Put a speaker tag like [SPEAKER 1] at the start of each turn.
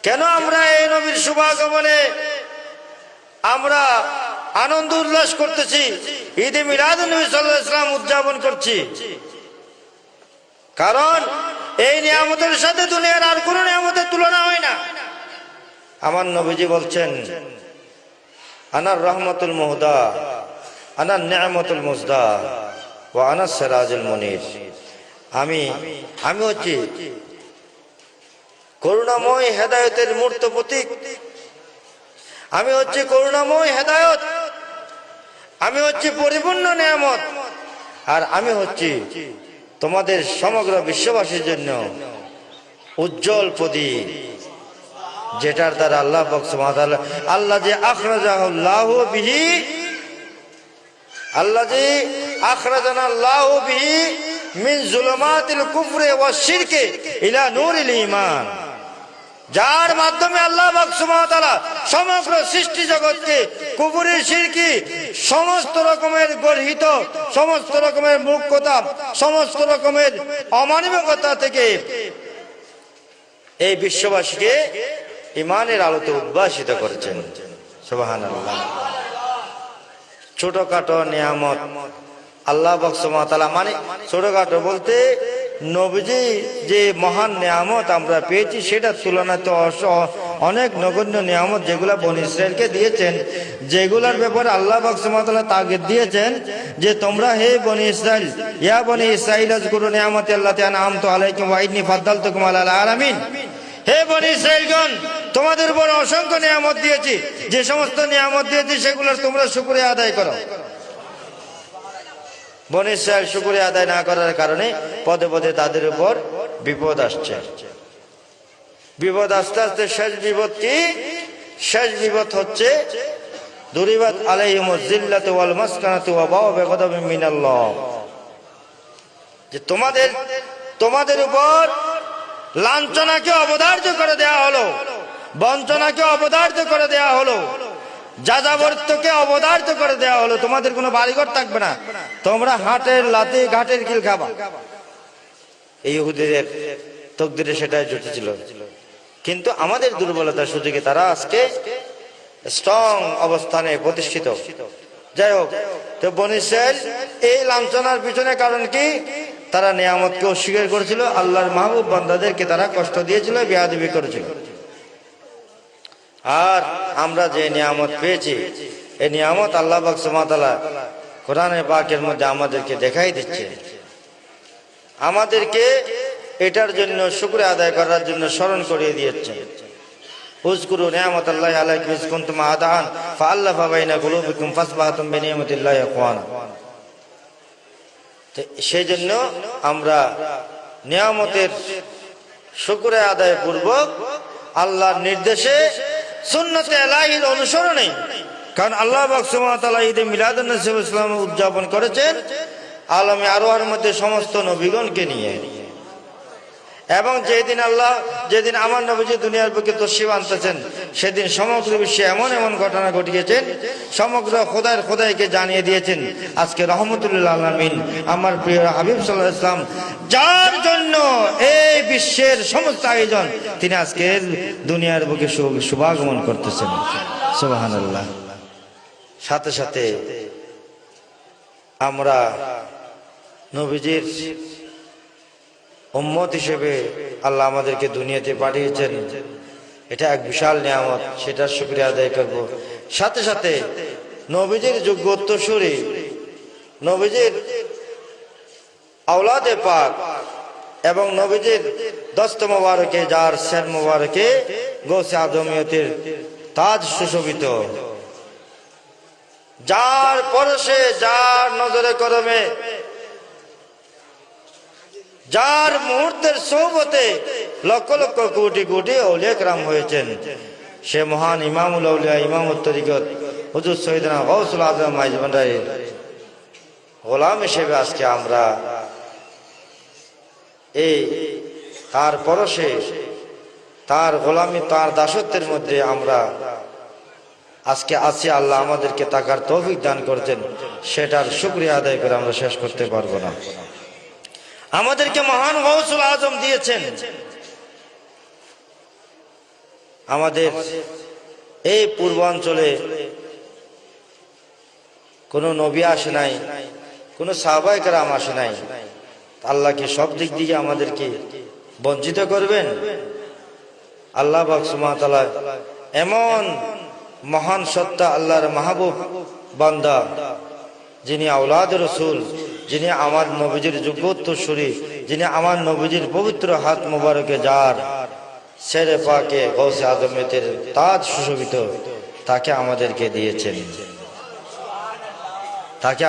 [SPEAKER 1] কেন আমরা এই নবীর শুভাগমনে আমরা আনন্দ উল্লাস করতেছি, ঈদে মিলাদুন নবী সাল্লাল্লাহু আলাইহি ওয়াসাল্লাম উদযাপন করছি? কারণ এই নিয়ামতের সাথে দুনিয়ার আর কোনো নিয়ামতের তুলনা হয় না। আমার নবীজি বলছেন, আনার রহমতুল মুহদা, আনার নিয়ামতুল মুজদা, ওয়া আনাস সিরাজুল মুনির। আমি হচ্ছি করুণাময় হেদায়েতের মূর্ত প্রতীক, আমি হচ্ছি করুণাময় হেদায়েত, আমি হচ্ছি পরিপূর্ণ নিয়ামত, আর আমি হচ্ছি তোমাদের সমগ্র বিশ্ববাসীর জন্য উজ্জ্বল প্রদীপ, যেটার দ্বারা আল্লাহ পাক সুবহানাহু ওয়া তাআলা আল্লাযী আখরাজাহুল্লাহু বিহি, আল্লাযী আখরাজানাল্লাহু বিহি মিন যুলুমাতিল কুফরি ওয়াশ শিরকি ইলা নূরিল ঈমান, যার মাধ্যমে আল্লাহ পাক সুবহানাহু ওয়া তাআলা সমগ্র সৃষ্টি জগৎকে কুফরি, শিরকি, সমস্ত রকমের গর্হিত, সমস্ত রকমের মূর্খতা, সমস্ত রকমের অমানবিকতা থেকে এই বিশ্ববাসীকে ঈমানের আলোতে উদ্ভাসিত করেছেন। সুবহানাল্লাহ। ছোটখাটো নিয়ামত আল্লাহ পাক সুবহানাহু ওয়া তাআলা, মানে ছোটখাটো বলতে নবীজি যে মহান নিয়ামত আমরা পেয়েছি সেটার তুলনায় তো অনেক নগণ্য নিয়ামত যেগুলা বনী ইসরাইলকে দিয়েছেন, যেগুলার ব্যাপারে আল্লাহ পাক সুবহানাহু ওয়া তাআলা তাগিদ দিয়েছেন যে তোমরা হে বনী ইসরাইল, ইয়া বনী ইসরাইল আযকুরু নিয়ামতি আল্লাতী আনআমতু আলাইকুম ওয়া ইন্নী ফাদ্দালতুকুম আলাল আলামিন। হে বনী ইসরাইলগণ, তোমাদের উপর অসংখ্য নিয়ামত দিয়েছি, যে সমস্ত নিয়ামত দিয়েছি সেগুলোর তোমরা শুকরিয়া আদায় করো। বনী ইসরাইল শুকরিয়া আদায় না করার কারণে পদে পদে তাদের উপর বিপদ আসছে। বিপদ আস্তে আস্তে শেষ বিপদ কি? শেষ বিপদ হচ্ছে দুরিবাত আলাইহিমুজ জিল্লাতু ওয়াল মাসকানাতু ওয়া বাউ বিগাদাবিন মিনাল্লাহ, যে তোমাদের উপর লাঞ্ছনাকে অবধার্য করে দেয়া হলো, বঞ্চনাকে অবধার্য করে দেয়া হলো, যাযাবরত্বকে অবধার্য করে দেয়া হলো। তোমাদের কোনো বাড়িঘর থাকবে না, তোমরা হাটের লাথি ঘাটের কিল খাবা। এই ইহুদিদের তকদিরে সেটাই জুটেছিল, কিন্তু আমাদের দুর্বলতার সুযোগে তারা আজকে স্ট্রং অবস্থানে প্রতিষ্ঠিত। যাই হোক, তো বনী ইসরাইল এই লাঞ্ছনার পিছনে কারণ কি? তারা নিয়ামতকে অস্বীকার করেছিল, আল্লাহর মাহবুব বান্দাদেরকে তারা কষ্ট দিয়েছিল, বেয়াদবি করেছিল। আর আমরা যে নিয়ামত পেয়েছি, এই নিয়ামত আল্লাহ পাক সুবহানাহু ওয়া তাআলা কোরআনে পাকের মধ্যে আমাদেরকে দেখাই দিচ্ছে, আমাদেরকে এটার জন্য শুকরিয়া আদায় করার জন্য স্মরণ করিয়ে দিয়েছে। উযকুরু নিয়ামাতাল্লাহি আলাইকুম ইয কুনতুম আ'দাআন ফাআল্লাফা বাইনা কুলুবিকুম ফাসবাহতুম বিনিয়ামাতিল্লাহি ইখওয়ানা। সেই জন্য আমরা নিয়ামতের শুকরিয়া আদায় পূর্বক আল্লাহর নির্দেশে সুন্নতে ইলাহির অনুসরণে, কারণ আল্লাহ পাক সুবহানাহু ওয়া তাআলা ঈদে মিলাদুন নবী সাল্লাল্লাহু আলাইহি ওয়াসাল্লাম উদযাপন করেছেন আলমে আরওয়ার মধ্যে সমস্ত নবীগণকে নিয়ে। এবং যেদিন আমার নবীজি দুনিয়ার বুকে তশরিফ আনতেছেন, সেদিন সমগ্র বিশ্বে এমন এমন ঘটনা ঘটিয়েছেন, সমগ্র খোদাইকে জানিয়ে দিয়েছেন আজকে রহমতুল্লাহ আলামিন আমার প্রিয় হাবিব সাল্লাল্লাহু আলাইহি ওয়াসাল্লাম, যার জন্য এই বিশ্বের সমস্ত আয়োজন, তিনি আজকে দুনিয়ার বুকে শুভাগমন করতেছেন। সুবহানাল্লাহ। সাথে সাথে আমরা নবীজির উম্মত হিসেবে আল্লাহ আমাদেরকে দুনিয়াতে পাঠিয়েছেন, এটা এক বিশাল নিয়ামত, সেটার শুকরিয়া আদায় করব। সাথে সাথে নবীজির যোগ্য উত্তরসূরি, নবীজির আওলাদে পাক এবং নবীজির দস্ত মোবারকে, যার শের মোবারকে গৌসে আজমিয়তের তাজ সুশোভিত, যার পরশে, যার নজরে করমে, যার মুহূর্তের সোহবতে লক্ষ লক্ষ কোটি কোটি আউলিয়া কেরাম হয়েছেন, সে মহান ইমামুল আউলিয়া, ইমামুত তরিকত হুজুর সৈয়দনা গাউসুল আজম মাইজ ভান্ডারীর গোলাম হিসেবে আজকে আমরা এই তার পরশে, তার গোলামি, তার দাসত্বের মধ্যে আমরা আজকে আছি। আল্লাহ আমাদেরকে তাকার তৌফিক দান করতেন, সেটার শুকরিয়া আদায় করে আমরা শেষ করতে পারবো না। আমাদেরকে মহান গাউসুল আজম দিয়েছেন, আমাদের এই পূর্বাঞ্চলে কোনো নবী আসে নাই, কোনো সাহাবায়ে কেরাম আসে নাই। আল্লাহ কি সব দিক দিয়ে আমাদেরকে বঞ্চিত করবেন? আল্লাহ পাক সুবহানাহু ওয়া তাআলা এমন মহান সত্তা, আল্লাহর মাহবুব বান্দা, যিনি আওলাদ রাসূল, যিনি আমার নবীজির যোগ্য উত্তরসূরি, যিনি আমার নবীজির পবিত্র হাত মোবারকে যার শেরে পাকে গৌসে আজমের তাজ সুশোভিত, তাকে আমাদেরকে দিয়েছেন। তাকে